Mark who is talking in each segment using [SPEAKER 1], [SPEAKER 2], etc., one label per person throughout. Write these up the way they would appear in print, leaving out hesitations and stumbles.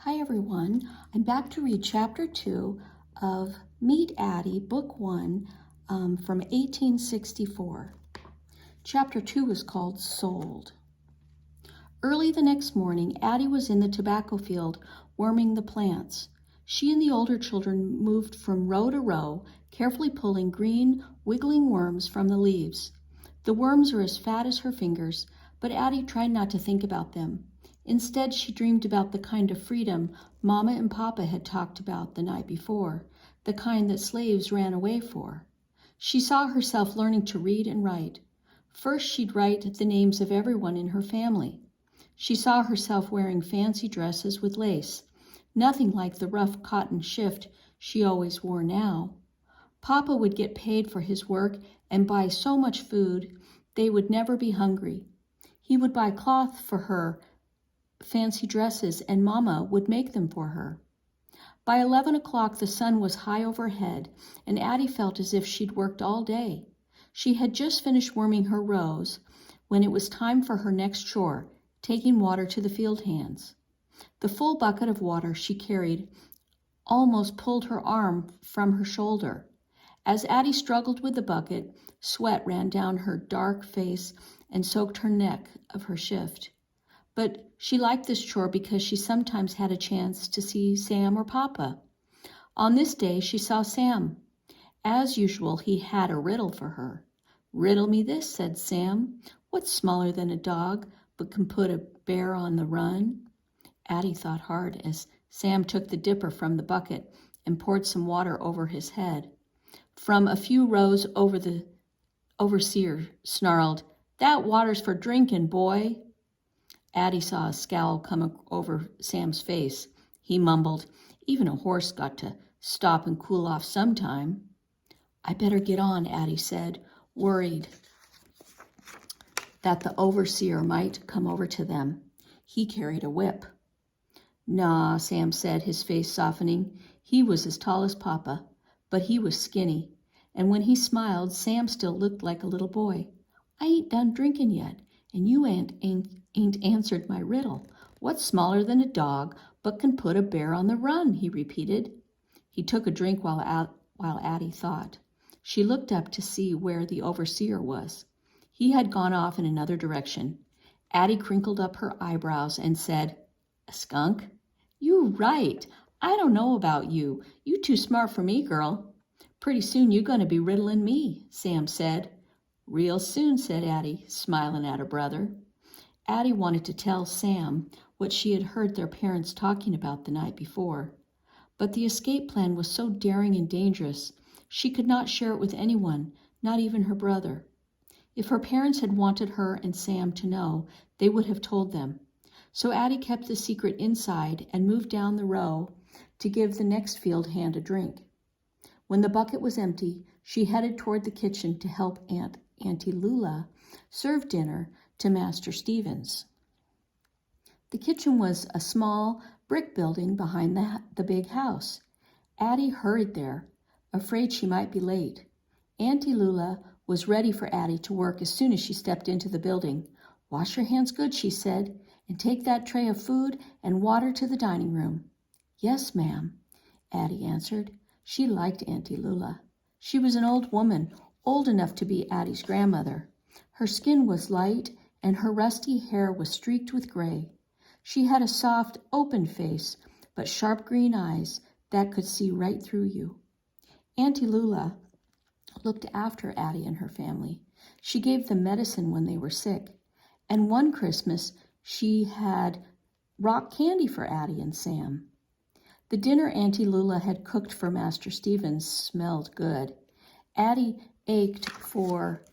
[SPEAKER 1] Hi everyone, I'm back to read Chapter 2 of Meet Addy, Book 1 from 1864. Chapter 2 is called Sold. Early the next morning, Addy was in the tobacco field worming the plants. She and the older children moved from row to row, carefully pulling green, wiggling worms from the leaves. The worms were as fat as her fingers, but Addy tried not to think about them. Instead, she dreamed about the kind of freedom Mama and Papa had talked about the night before, the kind that slaves ran away for. She saw herself learning to read and write. First, she'd write the names of everyone in her family. She saw herself wearing fancy dresses with lace, nothing like the rough cotton shift she always wore now. Papa would get paid for his work and buy so much food they would never be hungry. He would buy cloth for her, fancy dresses, and Mama would make them for her. By 11 o'clock, the sun was high overhead, and Addy felt as if she'd worked all day. She had just finished worming her rows when it was time for her next chore, taking water to the field hands. The full bucket of water she carried almost pulled her arm from her shoulder. As Addy struggled with the bucket, sweat ran down her dark face and soaked her neck of her shift. But she liked this chore because she sometimes had a chance to see Sam or Papa. On this day, she saw Sam. As usual, he had a riddle for her. "Riddle me this," said Sam. "What's smaller than a dog, but can put a bear on the run?" Addy thought hard as Sam took the dipper from the bucket and poured some water over his head. From a few rows over, the overseer snarled, "That water's for drinking, boy." Addy saw a scowl come over Sam's face. He mumbled, "Even a horse got to stop and cool off sometime." "I better get on," Addy said, worried that the overseer might come over to them. He carried a whip. "Nah," Sam said, his face softening. He was as tall as Papa, but he was skinny, and when he smiled, Sam still looked like a little boy. "I ain't done drinking yet, and you ain't answered my riddle. What's smaller than a dog, but can put a bear on the run?" he repeated. He took a drink while Addy thought. She looked up to see where the overseer was. He had gone off in another direction. Addy crinkled up her eyebrows and said, "A skunk?" "You right. I don't know about you. You too smart for me, girl." "Pretty soon you gonna be riddling me," Sam said. "Real soon," said Addy, smiling at her brother. Addy wanted to tell Sam what she had heard their parents talking about the night before, but the escape plan was so daring and dangerous, she could not share it with anyone, not even her brother. If her parents had wanted her and Sam to know, they would have told them. So Addy kept the secret inside and moved down the row to give the next field hand a drink. When the bucket was empty, she headed toward the kitchen to help Auntie Lula serve dinner to Master Stevens. The kitchen was a small brick building behind the big house. Addy hurried there, afraid she might be late. Auntie Lula was ready for Addy to work as soon as she stepped into the building. "Wash your hands good," she said, "and take that tray of food and water to the dining room." "Yes, ma'am," Addy answered. She liked Auntie Lula. She was an old woman, old enough to be Addy's grandmother. Her skin was light, and her rusty hair was streaked with gray. She had a soft, open face, but sharp green eyes that could see right through you. Auntie Lula looked after Addy and her family. She gave them medicine when they were sick, and one Christmas she had rock candy for Addy and Sam. The dinner Auntie Lula had cooked for Master Stevens smelled good. Addy ached for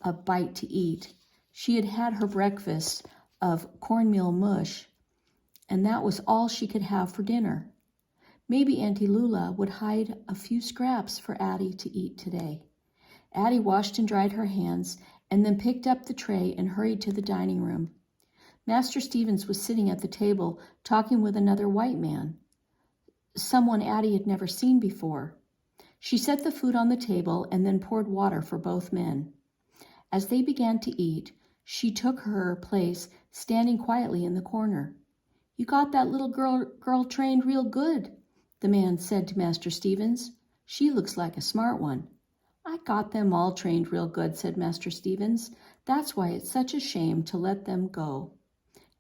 [SPEAKER 1] a bite to eat. She had had her breakfast of cornmeal mush, and that was all she could have for dinner. Maybe Auntie Lula would hide a few scraps for Addy to eat today. Addy washed and dried her hands and then picked up the tray and hurried to the dining room. Master Stevens was sitting at the table talking with another white man, someone Addy had never seen before. She set the food on the table and then poured water for both men. As they began to eat, she took her place standing quietly in the corner. You got that little girl trained real good, the man said to Master Stevens. She looks like a smart one. I got them all trained real good, said Master Stevens. That's why it's such a shame to let them go.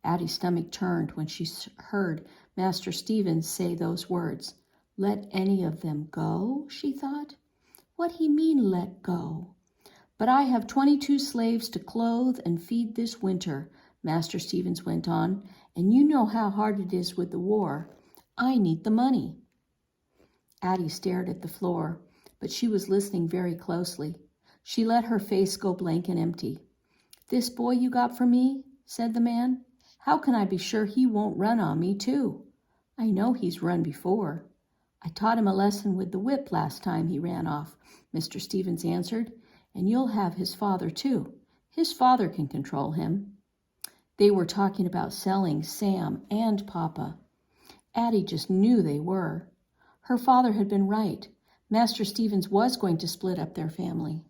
[SPEAKER 1] Addie's stomach turned when she heard Master Stevens say those words. Let any of them go, she thought. What he mean, let go? But I have 22 slaves to clothe and feed this winter, Master Stevens went on, and you know how hard it is with the war. I need the money. Addie stared at the floor, but she was listening very closely. She let her face go blank and empty. This boy you got for me, said the man. How can I be sure he won't run on me, too? I know he's run before. I taught him a lesson with the whip last time he ran off, Mr. Stevens answered, and you'll have his father, too. His father can control him. They were talking about selling Sam and Papa. Addie just knew they were. Her father had been right. Master Stevens was going to split up their family.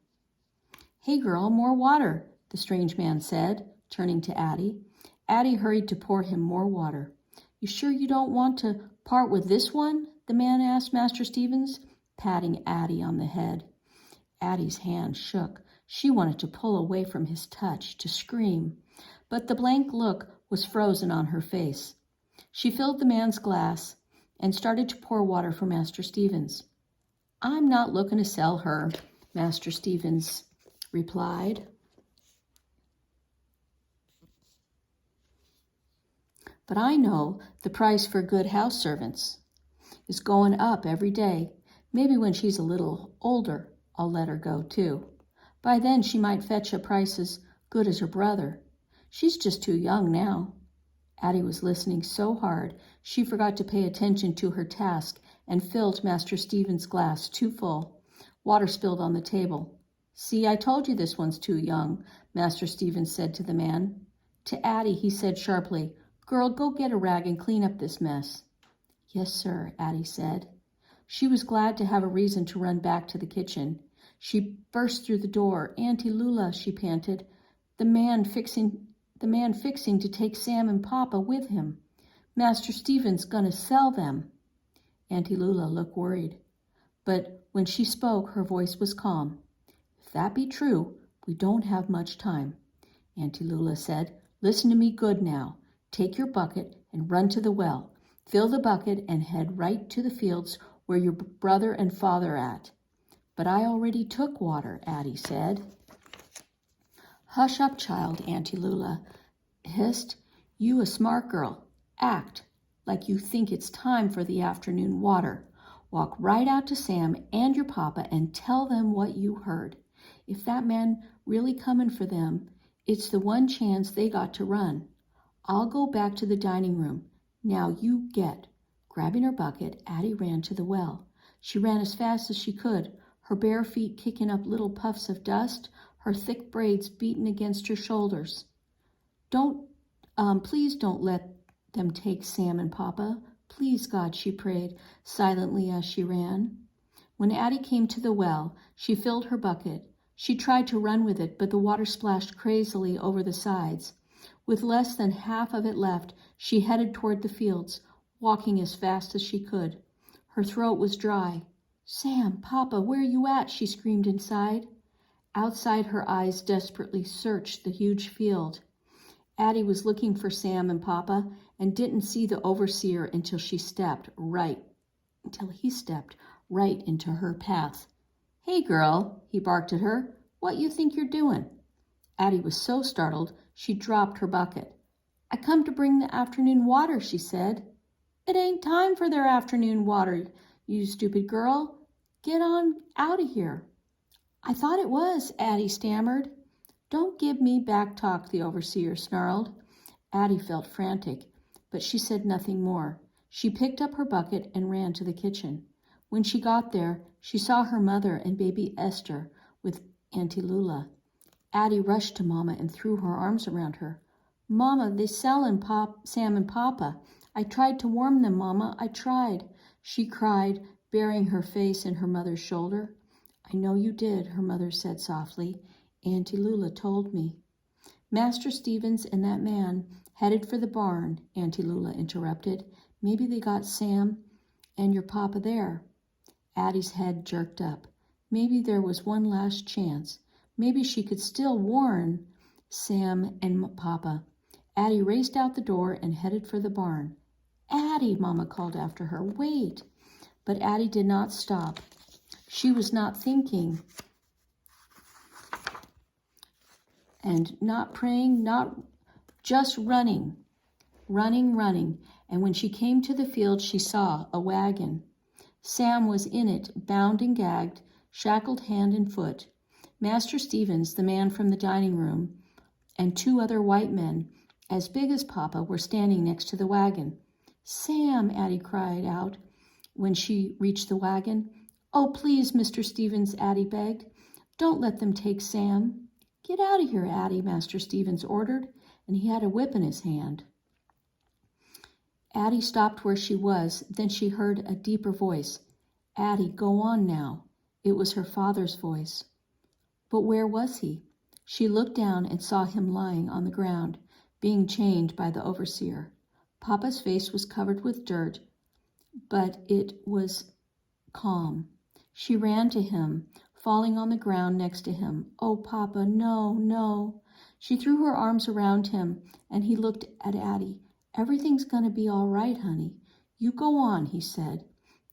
[SPEAKER 1] Hey, girl, more water, the strange man said, turning to Addie. Addie hurried to pour him more water. You sure you don't want to part with this one? The man asked Master Stevens, patting Addie on the head. Addie's hand shook. She wanted to pull away from his touch, to scream, but the blank look was frozen on her face. She filled the man's glass and started to pour water for Master Stevens. I'm not looking to sell her, Master Stevens replied. But I know the price for good house servants is going up every day. Maybe when she's a little older, I'll let her go too. By then she might fetch a price as good as her brother. She's just too young now. Addie was listening so hard she forgot to pay attention to her task and filled Master Stevens' glass too full. Water spilled on the table. See, I told you this one's too young, Master Stevens said to the man. To Addie, he said sharply, Girl, go get a rag and clean up this mess. Yes, sir, Addie said. She was glad to have a reason to run back to the kitchen. She burst through the door. Auntie Lula, she panted, the man fixing to take Sam and Papa with him. Master Stevens gonna sell them. Auntie Lula looked worried, but when she spoke, her voice was calm. If that be true, we don't have much time. Auntie Lula said, Listen to me good now. Take your bucket and run to the well. Fill the bucket and head right to the fields where your brother and father are at. But I already took water, Addie said. Hush up, child, Auntie Lula hissed. You a smart girl. Act like you think it's time for the afternoon water. Walk right out to Sam and your papa and tell them what you heard. If that man really coming for them, it's the one chance they got to run. I'll go back to the dining room. Now you get. Grabbing her bucket, Addie ran to the well. She ran as fast as she could, her bare feet kicking up little puffs of dust, her thick braids beaten against her shoulders. Please don't let them take Sam and Papa. Please, God, she prayed silently as she ran. When Addie came to the well, she filled her bucket. She tried to run with it, but the water splashed crazily over the sides. With less than half of it left, she headed toward the fields, walking as fast as she could. Her throat was dry. Sam, Papa, where you at? She screamed inside. Outside, her eyes desperately searched the huge field. Addie was looking for Sam and Papa and didn't see the overseer until he stepped right into her path. Hey, girl, he barked at her. What you think you're doing? Addie was so startled she dropped her bucket. I come to bring the afternoon water, she said. It ain't time for their afternoon water, you stupid girl. Get on out of here. I thought it was, Addie stammered. Don't give me back talk, the overseer snarled. Addie felt frantic, but she said nothing more. She picked up her bucket and ran to the kitchen. When she got there, she saw her mother and baby Esther with Auntie Lula. Addie rushed to Mama and threw her arms around her. Mama, they sellin' Sam and Papa. I tried to warm them, Mama, I tried, she cried, burying her face in her mother's shoulder. I know you did, her mother said softly. Auntie Lula told me. Master Stevens and that man Headed for the barn, Auntie Lula interrupted. Maybe they got Sam and your papa there. Addie's head jerked up. Maybe there was one last chance. Maybe she could still warn Sam and Papa. Addie raced out the door and headed for the barn. Addie, Mama called after her. Wait. But Addie did not stop. She was not thinking and not praying, not just running. Running. And when she came to the field, she saw a wagon. Sam was in it, bound and gagged, shackled hand and foot. Master Stevens, the man from the dining room, and 2 other white men, as big as Papa, were standing next to the wagon. Sam, Addie cried out when she reached the wagon. Oh, please, Mr. Stevens, Addie begged. Don't let them take Sam. Get out of here, Addie, Master Stevens ordered, and he had a whip in his hand. Addie stopped where she was. Then she heard a deeper voice. Addie, go on now. It was her father's voice. But where was he? She looked down and saw him lying on the ground, being chained by the overseer. Papa's face was covered with dirt, but it was calm. She ran to him, falling on the ground next to him. Oh, Papa, no. She threw her arms around him, and he looked at Addie. Everything's going to be all right, honey. You go on, he said.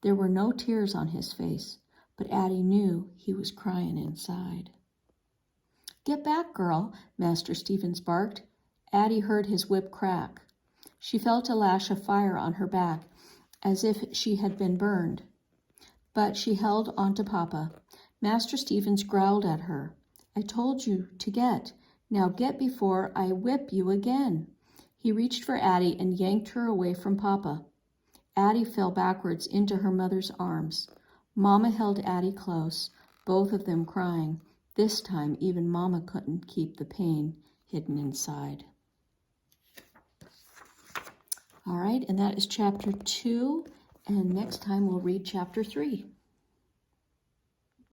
[SPEAKER 1] There were no tears on his face, but Addie knew he was crying inside. Get back, girl, Master Stevens barked. Addie heard his whip crack. She felt a lash of fire on her back, as if she had been burned. But she held on to Papa. Master Stevens growled at her. I told you to get. Now get before I whip you again. He reached for Addie and yanked her away from Papa. Addie fell backwards into her mother's arms. Mama held Addie close, both of them crying. This time, even Mama couldn't keep the pain hidden inside. All right, and that is chapter 2, and next time we'll read chapter 3.